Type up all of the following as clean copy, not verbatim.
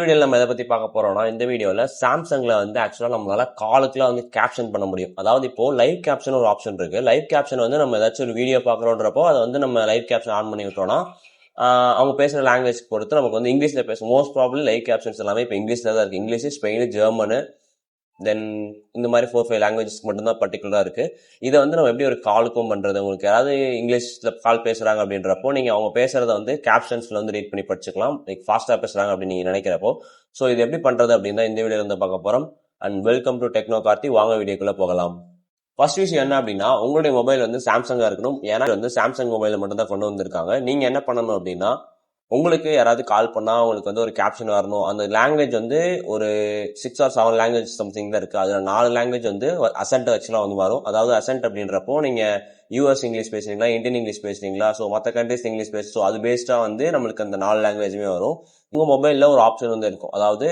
வீடியோவில் நம்ம எதை பற்றி பார்க்க போகிறோம்னா, இந்த வீடியோவில் சாம்சங்கில் வந்து ஆக்சுவலாக நம்மளால காலுக்குலாம் வந்து கேப்ஷன் பண்ண முடியும். அதாவது இப்போ லைவ் கேப்ஷன் ஒரு ஆப்ஷன் இருக்குது. லைவ் கேப்ஷன் வந்து நம்ம ஏதாச்சும் ஒரு வீடியோ பார்க்குறோன்றப்போ அதை வந்து நம்ம லைவ் கேப்ஷன் ஆன் பண்ணி விட்டோம்னா அவங்க பேசுகிற லாங்குவேஜ் பொறுத்து நமக்கு வந்து இங்கிலீஷில் பேசும். மோஸ்ட் ப்ராப்ளம் லைவ் கேப்ஷன்ஸ் எல்லாமே இப்போ இங்கிலீஷில் தான் இருக்குது. இங்கிலீஷ், ஸ்பெயின், ஜெர்மனு, தென் இந்த மாதிரி 4-5 லாங்குவேஜஸ்க்கு மட்டும்தான் பர்டிகுலராக இருக்குது. இதை வந்து நம்ம எப்படி ஒரு காலுக்கும் பண்ணுறது? உங்களுக்கு யாராவது இங்கிலீஷில் கால் பேசுகிறாங்க அப்படின்றப்போ நீங்கள் அவங்க பேசுகிறத வந்து கேப்ஷன்ஸில் வந்து ரீட் பண்ணி படிச்சுக்கலாம். லைக் ஃபாஸ்ட்டாக பேசுகிறாங்க அப்படின்னு நீங்கள் நினைக்கிறப்போ. ஸோ இது எப்படி பண்ணுறது அப்படின்னு தான் இந்த வீடியோவில் வந்து பார்க்க போகிறோம். And welcome to techno Karthi. வாங்க வீடியோக்குள்ளே போகலாம். ஃபர்ஸ்ட் விஷயம் என்ன அப்படின்னா, உங்களுடைய மொபைல் வந்து சாம்சங்காக இருக்கணும். ஏன்னா வந்து சாம்சங் மொபைலில் மட்டும் தான் கொண்டு வந்திருக்காங்க. நீங்கள் என்ன பண்ணணும் அப்படின்னா, உங்களுக்கு யாராவது கால் பண்ணால் உங்களுக்கு வந்து ஒரு கேப்ஷன் வரணும். அந்த லாங்குவேஜ் வந்து ஒரு 6 or 7 லாங்குவேஜ் சம்திங் தான் இருக்குது. அதில் 4 லாங்குவேஜ் வந்து அசென்ட் ஆக்சுவலாக வந்து வரும். அதாவது அசென்ட் அப்படின்றப்போ நீங்கள் யூஎஸ் இங்கிலீஷ் பேசுறீங்களா, இந்தியன் இங்கிலீஷ் பேசுறீங்களா, ஸோ மற்ற கண்ட்ரிஸ் இங்கிலீஷ் பேசு. ஸோ அது பேஸ்டாக வந்து நம்மளுக்கு அந்த 4 லாங்குவேஜுமே வரும். உங்கள் மொபைலில் ஒரு ஆப்ஷன் வந்து இருக்கும். அதாவது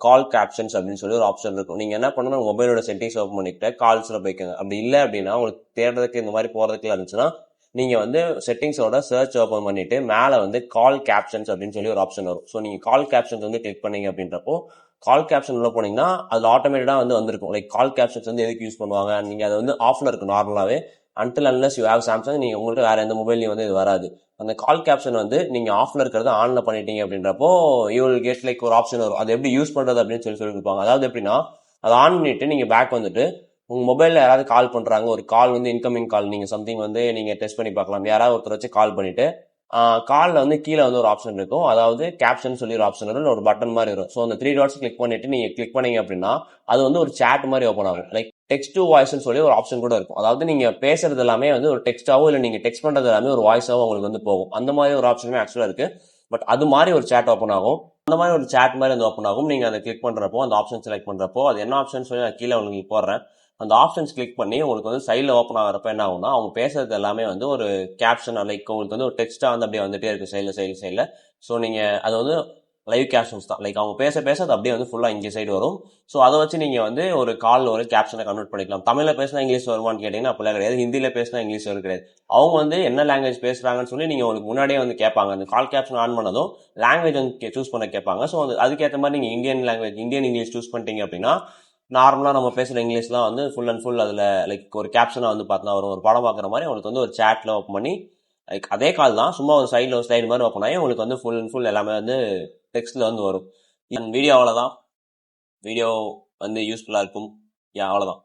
கால் கேப்ஷன்ஸ் அப்படின்னு சொல்லி ஒரு ஆப்ஷன் இருக்கும். நீங்கள் என்ன பண்ணணும், மொபைலோட செட்டிங்ஸ் ஓப்பன் பண்ணிக்கிட்டு கால்ஸில் போய்க்கோங்க. அப்படி இல்லை அப்படின்னா உங்களுக்கு தேடுறதுக்கு இந்த மாதிரி போகிறதுக்குலாம் இருந்துச்சுன்னா நீங்கள் வந்து செட்டிங்ஸோட சர்ச் ஓப்பன் பண்ணிட்டு மேலே வந்து கால் கேப்ஷன்ஸ் அப்படின்னு சொல்லி ஒரு ஆப்ஷன் வரும். ஸோ நீங்கள் கால் கேப்ஷன்ஸ் வந்து கிளிக் பண்ணீங்க அப்படின்றப்போ கால் கேப்ஷன் உள்ள போனீங்கன்னா அதில் ஆட்டோமேட்டிக்காக வந்து வந்திருக்கும். லைக் கால் கேப்ஷன்ஸ் வந்து எதுக்கு யூஸ் பண்ணுவாங்க, நீங்கள் அது வந்து ஆஃபில் இருக்கும் நார்மலாகவே. Until unless you have Samsung, நீங்கள் உங்களுக்கு வேறு எந்த மொபைல்லையும் வந்து இது வராது. அந்த கால் கேப்ஷன் வந்து நீங்கள் ஆஃபில் இருக்கிறத ஆனில் பண்ணிட்டீங்க அப்படின்றப்போ யூ வில் கெட் லைக் ஒரு ஆப்ஷன் வரும். அது எப்படி யூஸ் பண்ணுறது அப்படின்னு சொல்லி கொடுப்பாங்க. அதாவது எப்படின்னா, அதை ஆன் பண்ணிட்டு நீங்கள் பேக் வந்துட்டு உங்கள் மொபைலில் யாராவது கால் பண்ணுறாங்க, ஒரு கால் வந்து இன்கமிங் கால், நீங்கள் சம்திங் வந்து நீங்கள் டெஸ்ட் பண்ணி பார்க்கலாம். யாராவது ஒருத்தர் வச்சு கால் பண்ணிவிட்டு காலில் வந்து கீழே வந்து ஒரு ஆப்ஷன் இருக்கும். அதாவது கேப்ஷன் சொல்லி ஒரு ஆப்ஷன் வரும், ஒரு பட்டன் மாதிரி வரும். ஸோ அந்த 3 டாட்ஸ் கிளிக் பண்ணிவிட்டு நீங்கள் கிளிக் பண்ணீங்க அப்படின்னா அது வந்து ஒரு சேட் மாதிரி ஓப்பன் ஆகும். லைக் டெக்ஸ்ட் டு வாய்ஸ்ன்னு சொல்லி ஒரு ஆப்ஷன் கூட இருக்கும். அதாவது நீங்கள் பேசுறது எல்லாமே வந்து ஒரு டெக்ஸ்ட்டாவோ இல்லை நீங்கள் டெக்ஸ்ட் பண்ணுறது எல்லாமே ஒரு வாய்ஸாவோ உங்களுக்கு வந்து போகும். அந்த மாதிரி ஒரு ஆப்ஷனுமே ஆக்சுவலாக இருக்குது. பட் அது மாதிரி ஒரு சேட் ஓப்பன் ஆகும். அந்த மாதிரி ஒரு சேட் மாதிரி வந்து ஓப்பன் ஆகும். நீங்கள் அதை கிளிக் பண்ணுறப்போ, அந்த ஆப்ஷன் செலக்ட் பண்ணுறப்போ, அது என்ன ஆப்ஷன் சொல்லி நான் கீழே உங்களுக்கு போடுறேன். அந்த ஆப்ஷன்ஸ் கிளிக் பண்ணி உங்களுக்கு வந்து சைடில் ஓப்பன் ஆகிறப்ப என்ன ஆகும்னா, அவங்க பேசுறது எல்லாமே வந்து ஒரு கேப்ஷன், லைக் உங்களுக்கு வந்து ஒரு டெக்ஸ்ட்டாக வந்து அப்படியே வந்துட்டே இருக்குது சைடில். ஸோ நீங்கள் அது வந்து லைவ் கேப்ஷன்ஸ் தான். லைக் அவங்க பேச அது அப்படியே வந்து ஃபுல்லாக இங்கே சைடு வரும். ஸோ அதை வச்சு நீங்கள் வந்து ஒரு காலில் ஒரு கேப்ஷனை கன்வெர்ட் பண்ணிக்கலாம். தமிழில் பேசினா இங்கிலீஷ் வருமானு கேட்டிங்கன்னா அப்படிலாம் கிடையாது. ஹிந்தியில் பேசினா இங்கிலீஷ் வரும் கிடையாது. அவங்க வந்து என்ன லாங்குவேஜ் பேசுகிறாங்கன்னு சொல்லி நீங்கள் உங்களுக்கு முன்னாடியே வந்து கேட்பாங்க. அந்த கால் கேப்ஷன் ஆன் பண்ணதும் லாங்குவேஜ் வந்து சூஸ் பண்ண கேட்பாங்க. ஸோ அதுக்கேற்ற மாதிரி நீங்கள் இந்தியன் இங்கிலீஷ் சூஸ் பண்ணிட்டீங்க அப்படின்னா நார்மலாக நம்ம பேசுகிற இங்கிலீஷ்லாம் வந்து ஃபுல் அண்ட் ஃபுல் அதில் லைக் ஒரு கேப்ஷனாக வந்து பார்த்தா வரும். ஒரு படம் பார்க்குற மாதிரி உங்களுக்கு வந்து ஒரு சேட்டில் ஓப்பன் பண்ணி லைக் அதே கால் தான், சும்மா ஒரு சைடில் ஒரு ஸ்லைடு மாதிரி ஓப்பன் ஆகி உங்களுக்கு வந்து ஃபுல் அண்ட் ஃபுல் எல்லாமே வந்து டெக்ஸ்ட்டில் வந்து வரும். வீடியோ அவ்வளோதான். வீடியோ வந்து யூஸ்ஃபுல்லாக இருக்கும். அவ்வளோதான்.